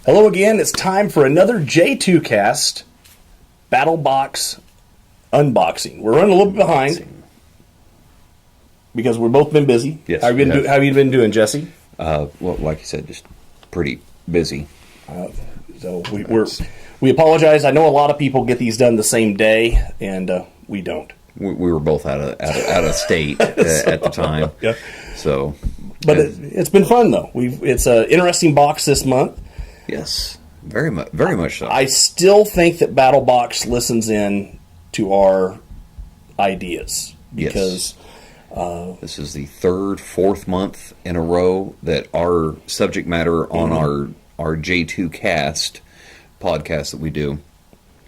Hello again. It's time for another J2cast Battlbox unboxing. We're running a little bit behind because we've both been busy. Yes. How have you been doing, Jesse? Well, like you said, just pretty busy. So we apologize. I know a lot of people get these done the same day, and we don't. We were both out of state at the time. Yeah. So, but it's been fun though. It's an interesting box this month. Yes, very much so. I still think that Battlbox listens in to our ideas because this is the fourth month in a row that our subject matter on our J2cast podcast that we do,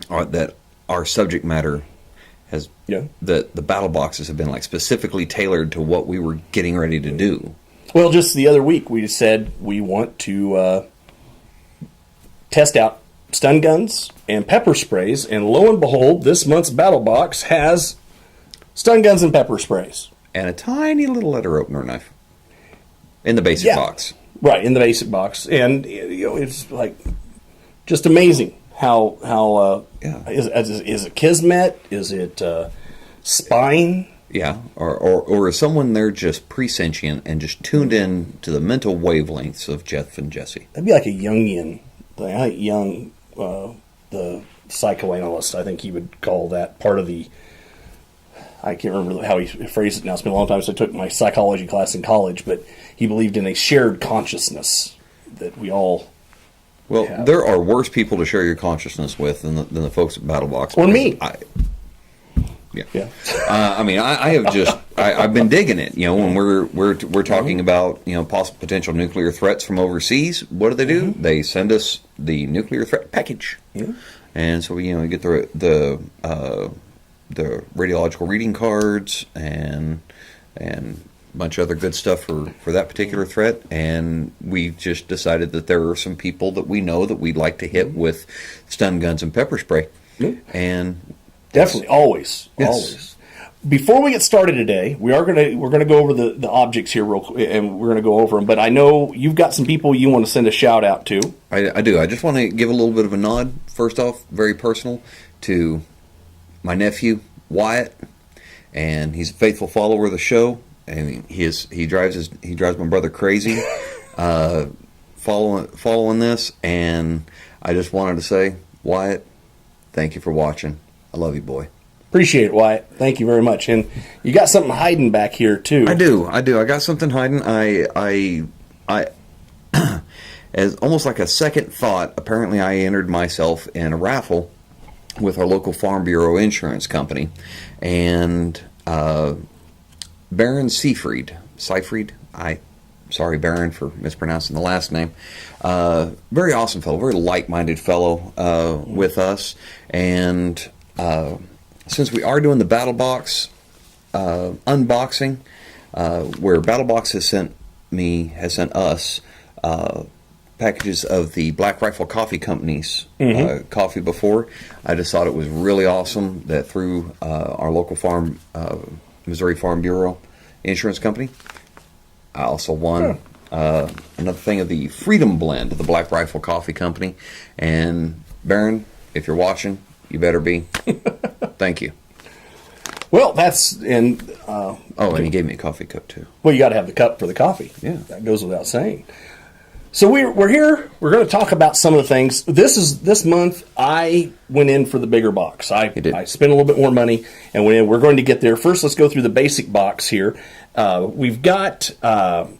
that our subject matter has the battle boxes have been like specifically tailored to what we were getting ready to do. Well, just the other week we said we want to test out stun guns and pepper sprays, and lo and behold, this month's battle box has stun guns and pepper sprays. And a tiny little letter opener knife in the basic box. Right, in the basic box. And it's like just amazing how is it Kismet? Is it Spine? Yeah, or is someone there just presentient and just tuned in to the mental wavelengths of Jeff and Jesse? That'd be like a Jungian thing. I think Jung, the psychoanalyst, I think he would call that part of the... I can't remember how he phrased it now. It's been a long time since I took my psychology class in college, but he believed in a shared consciousness that we all have. There are worse people to share your consciousness with than the folks at Battlebox. Or me. I mean, I've been digging it. When we're talking about possible potential nuclear threats from overseas, what do? They send us the nuclear threat package, and so we get the radiological reading cards and a bunch of other good stuff for that particular threat. And we just decided that there are some people that we know that we'd like to hit with stun guns and pepper spray, and. Definitely, always. Before we get started today, we're gonna go over the objects here real quick, and we're gonna go over them. But I know you've got some people you want to send a shout out to. I do. I just want to give a little bit of a nod. First off, very personal, to my nephew Wyatt, and he's a faithful follower of the show, and he drives my brother crazy, following this. And I just wanted to say, Wyatt, thank you for watching. I love you, boy. Appreciate it, Wyatt. Thank you very much. And you got something hiding back here too. I do. I got something hiding. I as almost like a second thought, apparently I entered myself in a raffle with our local Farm Bureau insurance company, and Baron Seifried. Sorry, Baron, for mispronouncing the last name. Very awesome fellow, very like-minded fellow with us. And since we are doing the Battlbox unboxing, where Battlebox has sent us packages of the Black Rifle Coffee Company's coffee before, I just thought it was really awesome that through our local Missouri Farm Bureau insurance company, I also won another thing of the Freedom Blend of the Black Rifle Coffee Company. And Baron, if you're watching, you better be. Thank you. Well, and he gave me a coffee cup too. Well, you got to have the cup for the coffee. Yeah, that goes without saying. So we're here. We're going to talk about some of the things. This month I went in for the bigger box. I spent a little bit more money and went in. We're going to get there. First, let's go through the basic box here. We've got some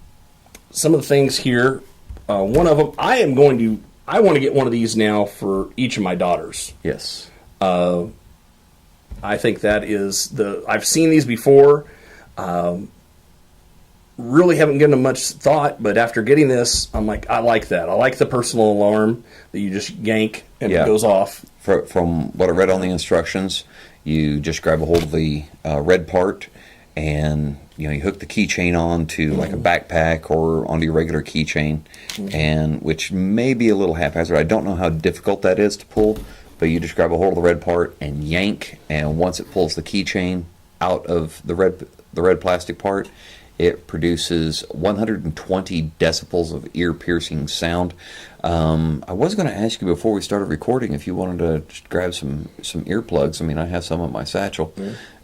of the things here. One of them, I want to get one of these now for each of my daughters. Yes. I think that is I've seen these before. Really haven't given them much thought, but after getting this, I'm like, I like that. I like the personal alarm that you just yank and it goes off. From what I read on the instructions, you just grab a hold of the red part, and you hook the keychain on to like a backpack or onto your regular keychain, and which may be a little haphazard. I don't know how difficult that is to pull, but you just grab a hold of the red part and yank, and once it pulls the keychain out of the red plastic part, It produces 120 decibels of ear-piercing sound. I was going to ask you before we started recording if you wanted to just grab some earplugs. I mean, I have some in my satchel,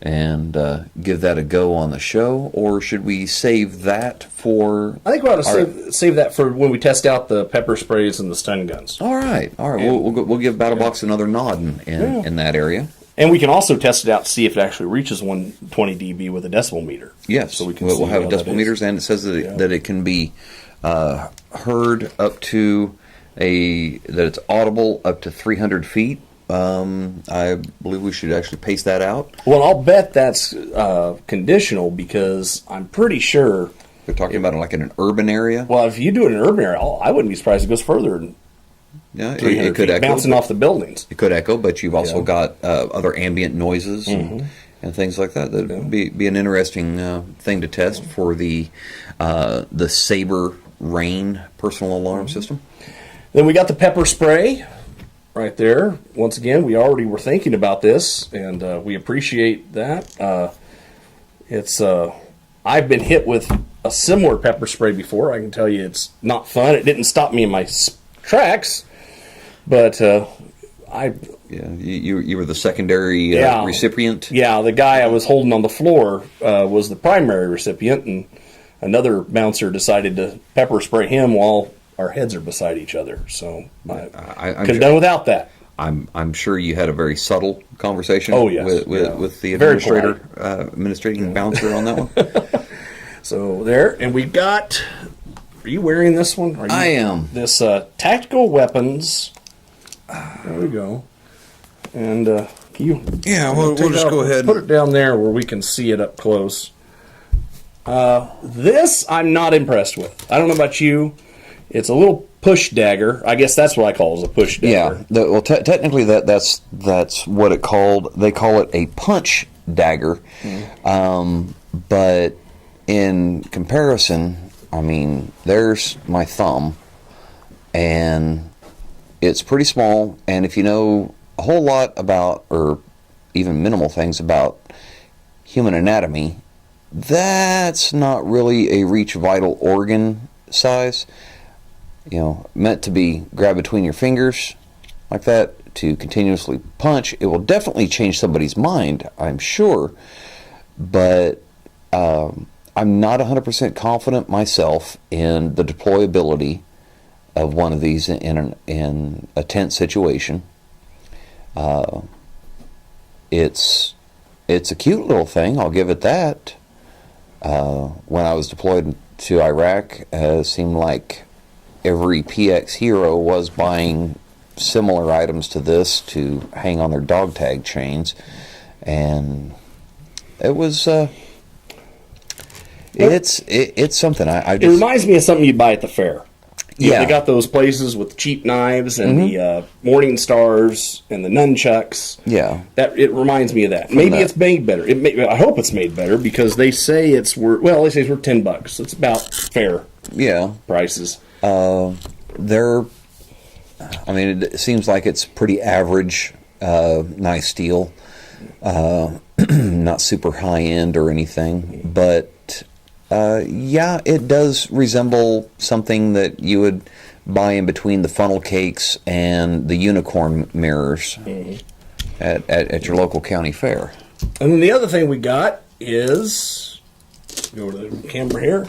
and give that a go on the show, or should we save that for? I think we ought to save that for when we test out the pepper sprays and the stun guns. All right. We'll give Battlbox another nod in that area. And we can also test it out to see if it actually reaches 120 dB with a decibel meter. Yes, so we'll have decibel meters, and it says that it can be heard up to that it's audible up to 300 feet. I believe we should actually pace that out. Well, I'll bet that's conditional because I'm pretty sure they're talking about it like in an urban area. Well, if you do it in an urban area, I wouldn't be surprised if it goes further. Yeah, it could echo, bouncing off the buildings. It could echo, but you've also got other ambient noises and things like that. That would be an interesting thing to test for the Saber Rain personal alarm system. Then we got the pepper spray right there. Once again, we already were thinking about this, and we appreciate that. I've been hit with a similar pepper spray before. I can tell you it's not fun. It didn't stop me in my tracks. But you were the secondary recipient. Yeah, the guy I was holding on the floor was the primary recipient, and another bouncer decided to pepper spray him while our heads are beside each other. So I could have done without that. I'm sure you had a very subtle conversation. Oh, yes. with the administrating bouncer on that one. So there, and we got. Are you wearing this one? I am. This tactical weapons. There we go. And we'll just go ahead. Put it down there where we can see it up close. This I'm not impressed with. I don't know about you. It's a little push dagger. I guess that's what I call it, a push dagger. Yeah. Technically that's what it called. They call it a punch dagger. But in comparison, I mean, there's my thumb, and it's pretty small, and if you know a whole lot about, or even minimal things about human anatomy, that's not really a reach vital organ size. You know, meant to be grabbed between your fingers like that to continuously punch. It will definitely change somebody's mind, I'm sure, but I'm not 100% confident myself in the deployability of one of these in a tense situation. It's a cute little thing, I'll give it that. When I was deployed to Iraq, it seemed like every PX hero was buying similar items to this to hang on their dog tag chains, and it was it's something. It reminds me of something you buy at the fair. Yeah, they got those places with cheap knives and the Morning Stars and the nunchucks. Yeah, it reminds me of that. Maybe it's made better. I hope it's made better because they say it's worth. Well, they say it's worth $10. It's about fair. Yeah, prices. I mean, it seems like it's pretty average, nice steel, not super high end or anything, but. It does resemble something that you would buy in between the funnel cakes and the unicorn mirrors at your local county fair. And then the other thing we got is, go to the camera here,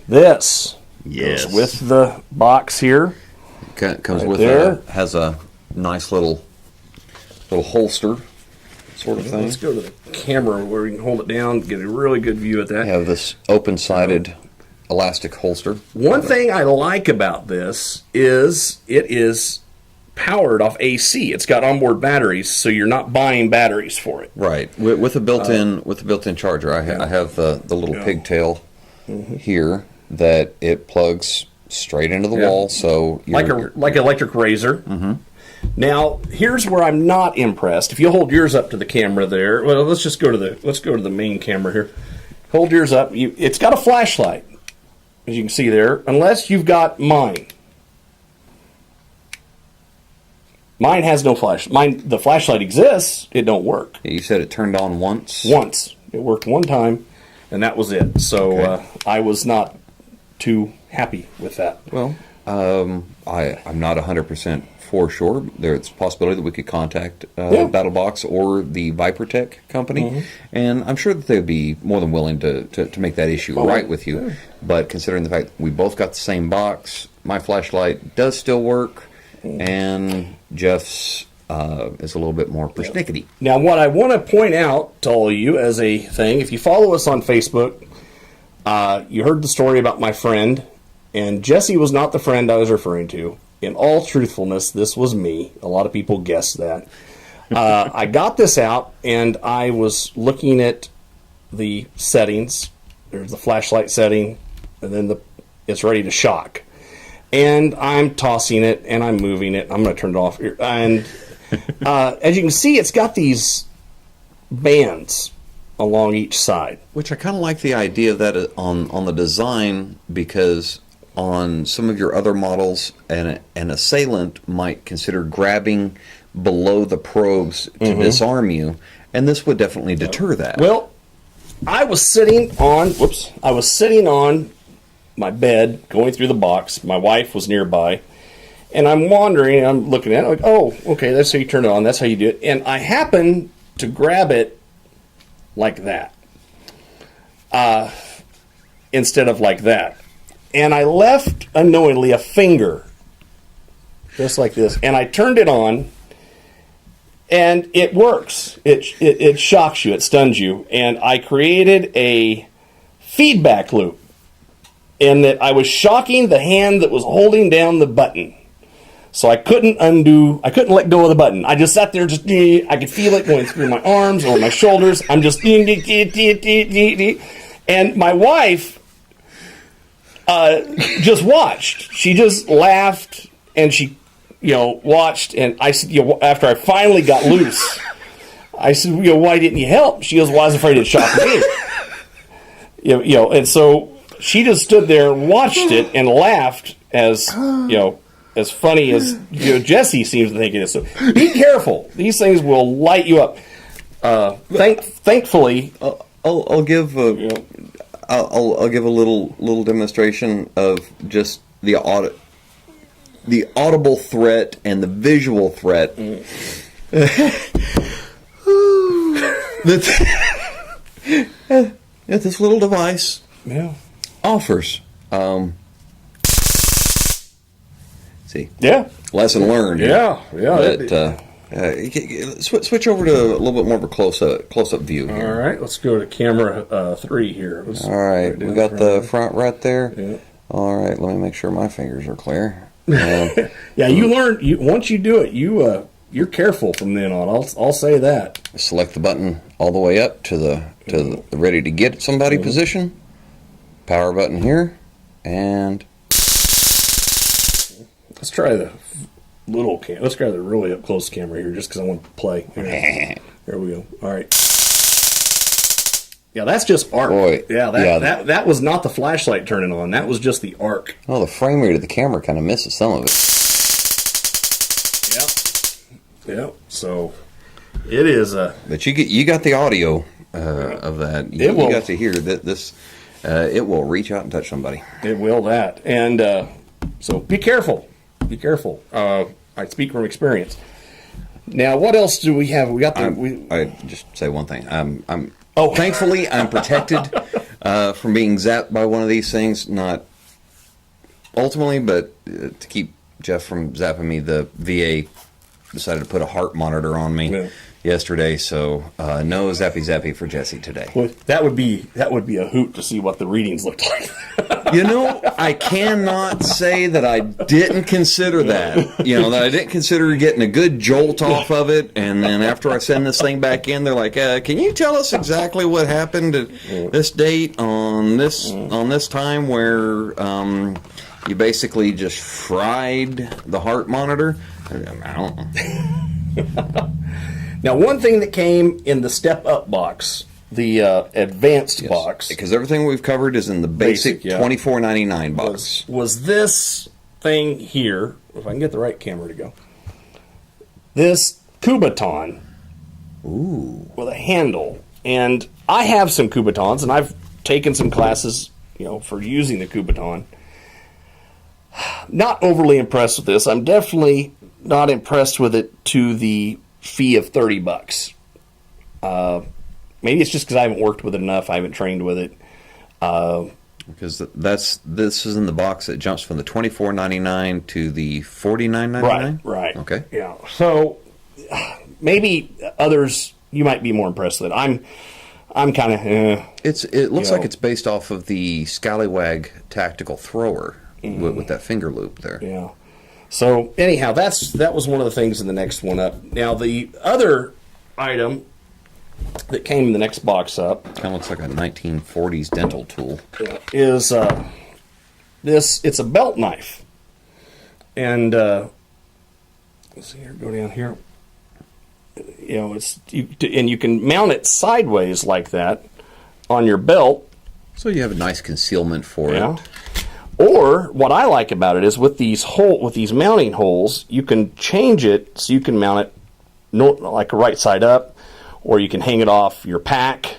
this. Yes. Goes with the box here. Comes right with has a nice little holster. Sort of thing. Let's go to the camera where we can hold it down, get a really good view at that. You have this open-sided elastic holster. One thing I like about this is it is powered off AC. It's got onboard batteries, so you're not buying batteries for it. Right, with a built-in charger. I have the little pigtail here that it plugs straight into the wall. So like electric razor. Mm-hmm. Now, here's where I'm not impressed. If you hold yours up to the camera there, well, let's go to the main camera here. Hold yours up. It's got a flashlight, as you can see there, unless you've got mine. Mine has no flash. The flashlight exists. It don't work. You said it turned on once? Once. It worked one time, and that was it. So I was not too happy with that. Well, I'm not 100% for sure. There's a possibility that we could contact Battlebox or the Vipertech company, and I'm sure that they'd be more than willing to make that issue right with you. Yeah. But considering the fact that we both got the same box, my flashlight does still work, and Jeff's is a little bit more persnickety. Now, what I want to point out to all of you as a thing, if you follow us on Facebook, you heard the story about my friend, and Jesse was not the friend I was referring to. In all truthfulness, this was me. A lot of people guessed that. I got this out, and I was looking at the settings. There's the flashlight setting, and then it's ready to shock. And I'm tossing it, and I'm moving it. I'm going to turn it off here. And as you can see, it's got these bands along each side. Which I kind of like the idea of that on the design, because on some of your other models, an assailant might consider grabbing below the probes to disarm you, and this would definitely deter that. Well, I was sitting on my bed going through the box. My wife was nearby, and I'm wandering, and I'm looking at it like, oh, okay, that's how you turn it on, that's how you do it. And I happen to grab it like that instead of like that. And I left unknowingly a finger just like this, and I turned it on, and it works. It shocks you, it stuns you, and I created a feedback loop in that I was shocking the hand that was holding down the button. So I couldn't let go of the button. I just sat there, I could feel it going through my arms or my shoulders. I'm just, and my wife just watched. She just laughed, and she, watched. And I said, after I finally got loose, I said, why didn't you help? She goes, well, I was afraid it'd shock me. And so she just stood there and watched it and laughed as funny as Jesse seems to think it is. So be careful; these things will light you up. Thankfully, I'll give I'll give a little demonstration of just the audible threat and the visual threat. That this little device offers. See, lesson learned. But, switch over to a little bit more of a close-up view here. All right, let's go to camera 3 here. All right, we got the front right there. Yeah. All right, let me make sure my fingers are clear. You learn. Once you do it, you're careful from then on. I'll say that. Select the button all the way up to the ready to get somebody position. Power button here, and let's try the little let's try the really up close camera here, just because I want to play. There we go. All right. Yeah, that's just arc. Boy, that was not the flashlight turning on. That was just the arc. Oh, the frame rate of the camera kind of misses some of it. Yep. So it is a. But you got the audio of that. You got to hear that this. It will reach out and touch somebody. It will that, and so be careful. Be careful. I speak from experience. Now, what else do we have? We got the. I just say one thing. Thankfully, I'm protected from being zapped by one of these things. Not ultimately, but to keep Jeff from zapping me, the VA decided to put a heart monitor on me yesterday. So no zappy for Jesse today. Well, that would be a hoot to see what the readings looked like. I cannot say that I didn't consider that. That I didn't consider getting a good jolt off of it. And then after I send this thing back in, they're like, "Can you tell us exactly what happened at this date on this time where you basically just fried the heart monitor?" I don't know. Now, one thing that came in the step-up box, the advanced box, because everything we've covered is in the basic $24.99 box, was this thing here. If I can get the right camera to go, this Kubaton, with a handle. And I have some Kubatons, and I've taken some classes, for using the Kubotan. Not overly impressed with this. I'm definitely not impressed with it to the fee of $30. Maybe it's just because I haven't worked with it enough. I haven't trained with it. Because this is in the box that jumps from the $24.99 to the $49.99. Right. Okay. Yeah. So maybe others you might be more impressed with it. I'm kind of. It looks like it's based off of the Scallywag tactical thrower with that finger loop there. Yeah. So anyhow, that was one of the things in the next one up. Now the other item that came in the next box up kind of looks like a 1940s dental tool. Is it's a belt knife, and let's see here, go down here. And you can mount it sideways like that on your belt. So you have a nice concealment for it. Or what I like about it is with these mounting holes, you can change it so you can mount it like right side up, or you can hang it off your pack,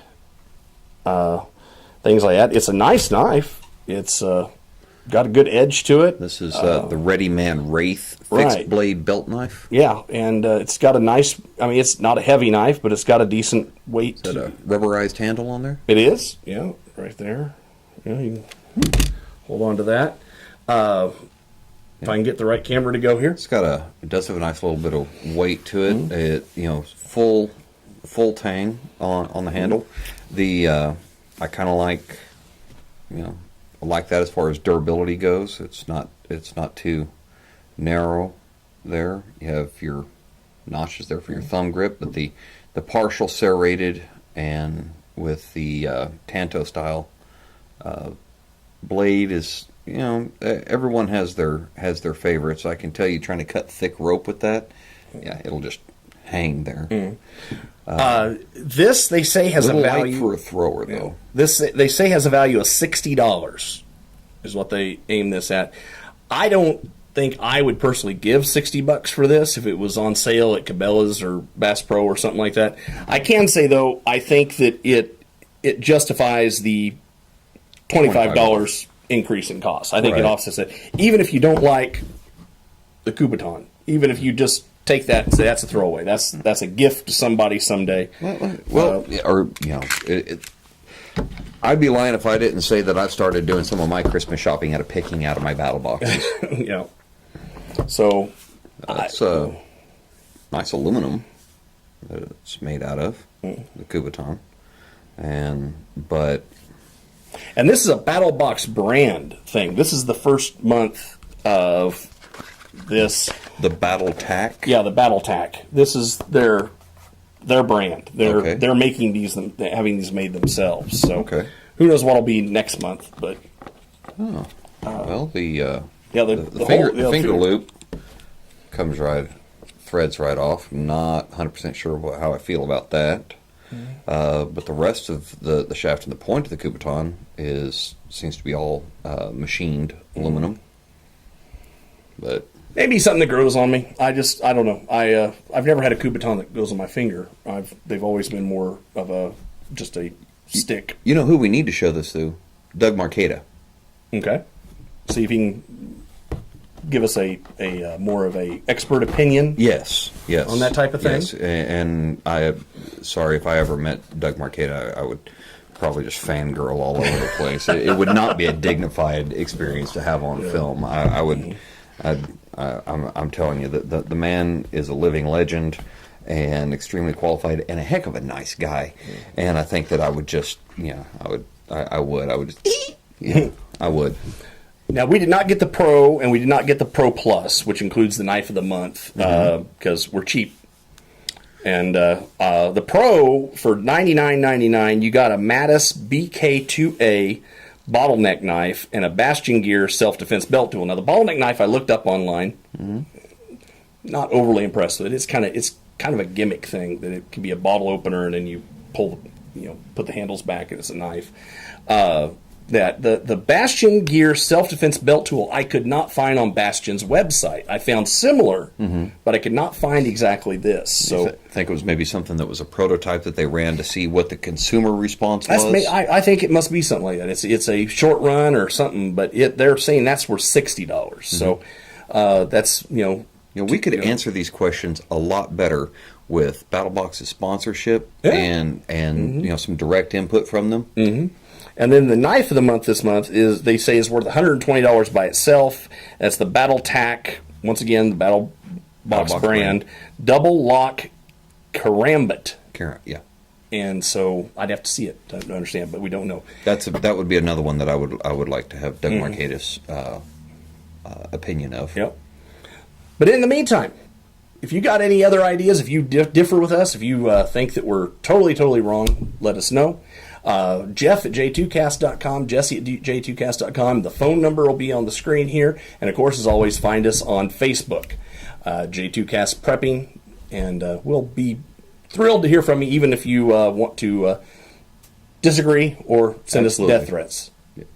things like that. It's a nice knife. It's got a good edge to it. This is the Ready Man Wraith fixed blade belt knife. Yeah, and it's got a nice. I mean, it's not a heavy knife, but it's got a decent weight. Is that a rubberized handle on there? It is. Yeah, right there. Yeah, you can hold on to that. If I can get the right camera to go here. It does have a nice little bit of weight to it. It full tang on the handle. I kind of like I like that as far as durability goes. It's not too narrow there. You have your notches there for your thumb grip, but the partial serrated and with the Tanto style blade is everyone has their favorites. I can tell you, trying to cut thick rope with that, it'll just hang there. This they say has a value light for a thrower, though. This they say has a value of $60 is what they aim this at. I don't think I would personally give $60 for this if it was on sale at Cabela's or Bass Pro or something like that. I can say though, I think that it justifies the $25 increase in cost. I think it offsets it. Even if you don't like the Kubotan, even if you just take that and say that's a throwaway, that's a gift to somebody someday. I'd be lying if I didn't say that I've started doing some of my Christmas shopping out of picking out of my battle boxes. Yeah. So it's nice aluminum that it's made out of, the Kubotan, and this is a Battlbox brand thing. This is the first month of this. The Battle Tack? Yeah, the Battle Tack. This is their brand. They're making these, having these made themselves. So who knows what'll be next month? But the finger loop threads right off. Not 100% sure how I feel about that. But the rest of the shaft and the point of the Kubotan seems to be all machined aluminum. But maybe something that grows on me. I don't know. I've never had a Kubotan that goes on my finger. They've always been more of just a stick. You know who we need to show this to? Doug Marcata. Okay. See if he can give us a more of a expert opinion. Yes. On that type of thing. Yes, and sorry if I ever met Doug Marcata, I would probably just fangirl all over the place. It would not be a dignified experience to have on film. I'm telling you that the man is a living legend and extremely qualified and a heck of a nice guy. And I think that I would just, I would. Now, we did not get the Pro, and we did not get the Pro Plus, which includes the Knife of the Month, because we're cheap. And the Pro, for $99.99, you got a Mattis BK2A bottleneck knife and a Bastion Gear self-defense belt tool. Now, the bottleneck knife I looked up online, not overly impressed with it. It's kind of a gimmick thing, that it can be a bottle opener, and then you put the handles back, and it's a knife. that the Bastion Gear self-defense belt tool I could not find on Bastion's website. I found similar, but I could not find exactly this. So I think it was maybe something that was a prototype that they ran to see what the consumer response was. I think it must be something like that. It's a short run or something, but they're saying that's worth $60. So that's we could answer these questions a lot better with Battlebox's sponsorship and some direct input from them. Mm-hmm. And then the knife of the month this month they say is worth $120 by itself. That's the Battle Tack, once again the Battlebox brand, double lock karambit. Yeah. And so I'd have to see it to understand, but we don't know. That would be another one that I would like to have Doug Markadis' opinion of. Yep. But in the meantime, if you got any other ideas, if you differ with us, if you think that we're totally wrong, let us know. Jeff at J2cast.com, Jesse at J2cast.com. The phone number will be on the screen here. And, of course, as always, find us on Facebook, J2cast Prepping. And we'll be thrilled to hear from you, even if you want to disagree or send us death threats.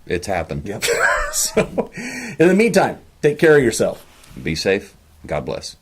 It's happened. Yep. So, in the meantime, take care of yourself. Be safe. God bless.